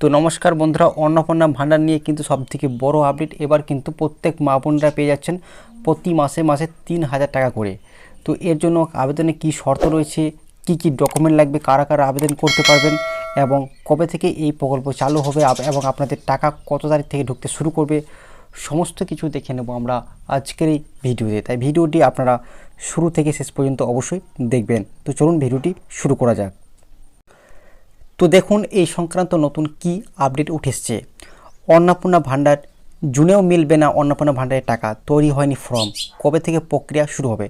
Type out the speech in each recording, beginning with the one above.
তো নমস্কার বন্ধুরা, অন্নপূর্ণা ভাণ্ডার নিয়ে কিন্তু সবথেকে বড় আপডেট। এবার কিন্তু প্রত্যেক মা বোনরা পেয়ে যাচ্ছেন প্রতি মাসে মাসে 3,000 টাকা করে। তো এর জন্য আবেদনে কি শর্ত রয়েছে, কি কি ডকুমেন্ট লাগবে, কারা কারা আবেদন করতে পারবেন এবং কবে থেকে এই প্রকল্প চালু হবে এবং আপনাদের টাকা কত তারিখ থেকে ঢুকতে শুরু করবে, সমস্ত কিছু দেখে নেব আমরা আজকের এই ভিডিওতে। তাই ভিডিওটি আপনারা শুরু থেকে শেষ পর্যন্ত অবশ্যই দেখবেন। তো চলুন ভিডিওটি শুরু করা যাক। তো দেখুন এই সংক্রান্ত নতুন কি আপডেট উঠেছে। অন্নপূর্ণা ভাণ্ডার জুনেও মিলবে না, অন্নপূর্ণা ভাণ্ডারের টাকা তৈরি হয়নি, ফর্ম কবে থেকে প্রক্রিয়া শুরু হবে।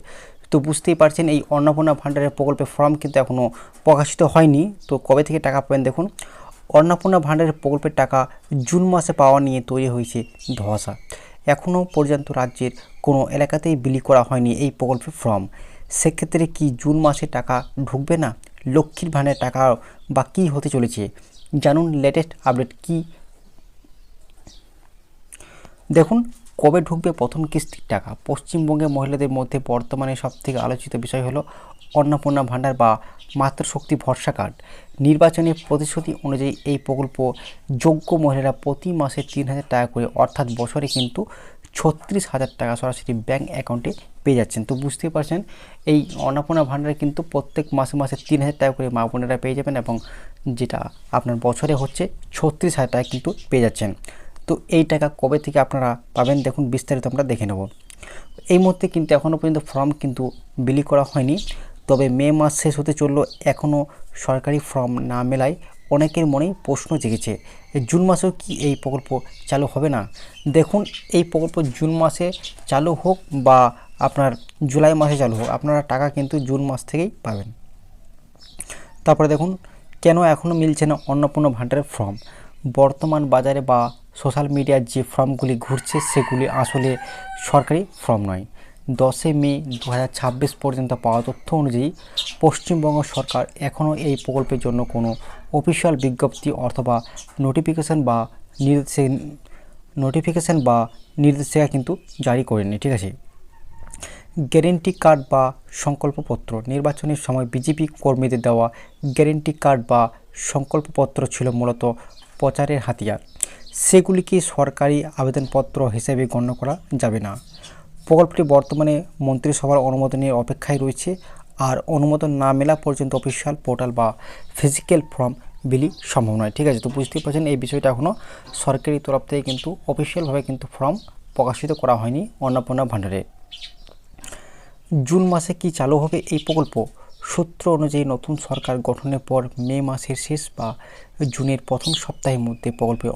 তো বুঝতেই পারছেন এই অন্নপূর্ণা ভাণ্ডারের প্রকল্পের ফর্ম কিন্তু এখনও প্রকাশিত হয়নি। তো কবে থেকে টাকা পাবেন দেখুন, অন্নপূর্ণা ভাণ্ডারের প্রকল্পের টাকা জুন মাসে পাওয়া নিয়ে তৈরি হয়েছে ধোঁয়াশা। এখনও পর্যন্ত রাজ্যের কোনো এলাকাতেই বিলি করা হয়নি এই প্রকল্পের ফর্ম। সেক্ষেত্রে কি জুন মাসে টাকা ঢুকবে না? লক্ষ্মীর ভাণ্ডারের টাকা বা কী হতে চলেছে, জানুন লেটেস্ট আপডেট কি। দেখুন কবে ঢুকবে প্রথম কিস্তির টাকা। পশ্চিমবঙ্গের মহিলাদের মধ্যে বর্তমানে সবথেকে আলোচিত বিষয় হলো অন্নপূর্ণা ভাণ্ডার বা মাতৃশক্তি ভরসা কার্ড। নির্বাচনী প্রতিশ্রুতি অনুযায়ী এই প্রকল্প যোগ্য মহিলারা প্রতি মাসে 3,000 টাকা করে, অর্থাৎ বছরে কিন্তু 36,000 টাকা সরাসরি ব্যাঙ্ক অ্যাকাউন্টে পেয়ে যাচ্ছেন। তো বুঝতেই পারছেন এই অন্নপূর্ণা ভাণ্ডারে কিন্তু প্রত্যেক মাসে মাসে 3,000 টাকা করে মা বোনেরা পেয়ে যাবেন এবং যেটা আপনার বছরে হচ্ছে 36,000 টাকা কিন্তু পেয়ে যাচ্ছেন। তো এই টাকা কবে থেকে আপনারা পাবেন দেখুন বিস্তারিত আমরা দেখে নেব। এই মুহূর্তে কিন্তু এখনও পর্যন্ত ফর্ম কিন্তু বিলি করা হয়নি, তবে মে মাস শেষ হতে চললো, এখনও সরকারি ফর্ম না মেলায় অনেকের মনেই প্রশ্ন জেগেছে জুন মাসেও কি এই প্রকল্প চালু হবে না। দেখুন এই প্রকল্প জুন মাসে চালু হোক বা আপনার জুলাই মাসে চালু হোক, আপনারা টাকা কিন্তু জুন মাস থেকেই পাবেন। তারপরে দেখুন কেন এখনও মিলছে না অন্নপূর্ণা ভাণ্ডারের ফর্ম। বর্তমান বাজারে বা সোশ্যাল মিডিয়ার যে ফর্মগুলি ঘুরছে সেগুলি আসলে সরকারি ফর্ম নয়। 10 মে 2026 পর্যন্ত পাওয়া তথ্য অনুযায়ী পশ্চিমবঙ্গ সরকার এখনও এই প্রকল্পের জন্য কোনো অফিসিয়াল বিজ্ঞপ্তি অথবা নোটিফিকেশন বা নির্দেশিকা কিন্তু জারি করেনি, ঠিক আছে। গ্যারেন্টি কার্ড বা সংকল্পপত্র। নির্বাচনের সময় বিজেপি কর্মীদের দেওয়া গ্যারেন্টি কার্ড বা সংকল্পপত্র ছিল মূলত প্রচারের হাতিয়ার। সেগুলিকে সরকারি আবেদনপত্র হিসেবে গণ্য করা যাবে না। প্রকল্পটি বর্তমানে মন্ত্রিসভার অনুমোদনের অপেক্ষায় রয়েছে, আর অনুমোদন না মেলা পর্যন্ত অফিসিয়াল পোর্টাল বা ফিজিক্যাল ফর্ম বিলি সম্ভব নয়, ঠিক আছে। তো বুঝতেই পারছেন এই বিষয়টা এখনও সরকারি তরফ থেকে কিন্তু অফিসিয়ালভাবে কিন্তু ফর্ম প্রকাশিত করা হয়নি অন্নপূর্ণা ভাণ্ডারে। জুন মাসে কি চালু হবে এই প্রকল্প? সূত্র অনুযায়ী নতুন সরকার গঠনের পর মে মাসের শেষ বা জুনের প্রথম সপ্তাহের মধ্যে প্রকল্পে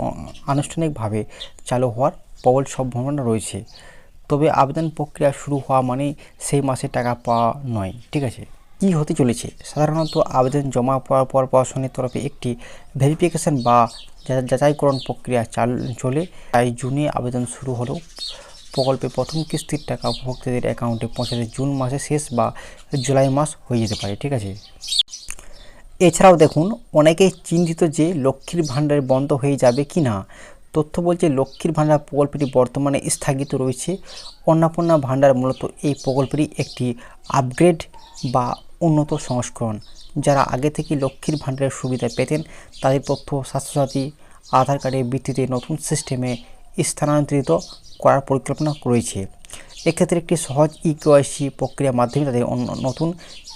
আনুষ্ঠানিকভাবে চালু হওয়ার প্রবল সম্ভাবনা রয়েছে। তবে আবেদন প্রক্রিয়া শুরু হওয়া মানে সেই মাসে টাকা পাওয়া নয়, ঠিক আছে। কি হতে চলেছে? সাধারণত আবেদন জমা পড়ার পর প্রশাসনের তরফে একটি ভেরিফিকেশন বা যাচাইকরণ প্রক্রিয়া চলে। তাই জুনে আবেদন শুরু হলেও প্রকল্পে প্রথম কিস্তির টাকা উপভোক্তাদের অ্যাকাউন্টে পৌঁছাতে জুন মাসের শেষ বা জুলাই মাস হয়ে যেতে পারে, ঠিক আছে। এছাড়াও দেখুন অনেকেই চিন্তিত যে লক্ষ্মীর ভাণ্ডার বন্ধ হয়ে যাবে কি না। তথ্য বলছে লক্ষ্মীর ভাণ্ডার প্রকল্পটি বর্তমানে স্থগিত রয়েছে। অন্নপূর্ণা ভাণ্ডার মূলত এই প্রকল্পেরই একটি আপগ্রেড বা উন্নত সংস্করণ। যারা আগে থেকে লক্ষ্মীর ভাণ্ডারের সুবিধা পেতেন তাদের তথ্য স্বাস্থ্যসাথী আধার কার্ডের ভিত্তিতে নতুন সিস্টেমে স্থানান্তরিত করার পরিকল্পনা রয়েছে। এক্ষেত্রে একটি সহজ ইকেওয়াইসি প্রক্রিয়ার মাধ্যমে তাদের নতুন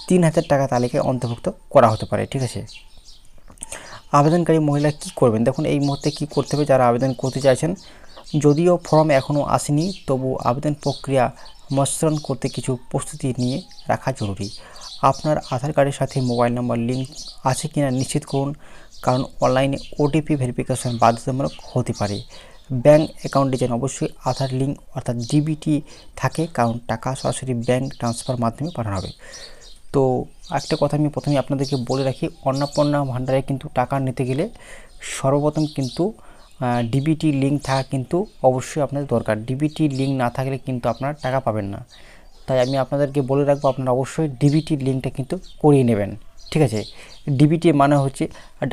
3,000 টাকা তালিকায় অন্তর্ভুক্ত করা হতে পারে, ঠিক আছে। আবেদনকারী মহিলা কি করবেন দেখুন, এই মুহূর্তে কি করতে হবে যারা আবেদন করতে চাইছেন। যদিও ফর্ম এখনও আসেনি, তবু আবেদন প্রক্রিয়া মসৃণ করতে কিছু প্রস্তুতি নিয়ে রাখা জরুরি। আপনার আধার কার্ডের সাথে মোবাইল নাম্বার লিঙ্ক আছে কিনা নিশ্চিত করুন, কারণ অনলাইনে ওটিপি ভেরিফিকেশন বাধ্যতামূলক হতে পারে। ব্যাঙ্ক অ্যাকাউন্টে যেন অবশ্যই আধার লিঙ্ক অর্থাৎ ডিবিটি থাকে, কারণ টাকা সরাসরি ব্যাঙ্ক ট্রান্সফার মাধ্যমে পাঠানো হবে। তো একটা কথা আমি প্রথমে আপনাদেরকে বলে রাখি, অন্নপূর্ণা ভাণ্ডারে কিন্তু টাকা নিতে গেলে সর্বপ্রথম কিন্তু ডিবিটি লিঙ্ক থাকা কিন্তু অবশ্যই আপনাদের দরকার। ডিবিটি লিঙ্ক না থাকলে কিন্তু আপনারা টাকা পাবেন না। তাই আমি আপনাদেরকে বলে রাখবো আপনারা অবশ্যই ডিবিটি লিঙ্কটা কিন্তু করিয়ে নেবেন, ঠিক আছে। ডিবিটি মানে হচ্ছে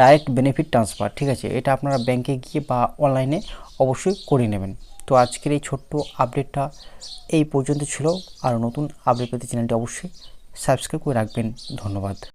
ডাইরেক্ট বেনিফিট ট্রান্সফার, ঠিক আছে। এটা আপনারা ব্যাংকে গিয়ে বা অনলাইনে অবশ্যই করিয়ে নেবেন। তো আজকের এই ছোট্ট আপডেটটা এই পর্যন্ত ছিল। আর নতুন আপডেট পেতে চ্যানেলটি অবশ্যই সাবস্ক্রাইব করে রাখবেন। ধন্যবাদ।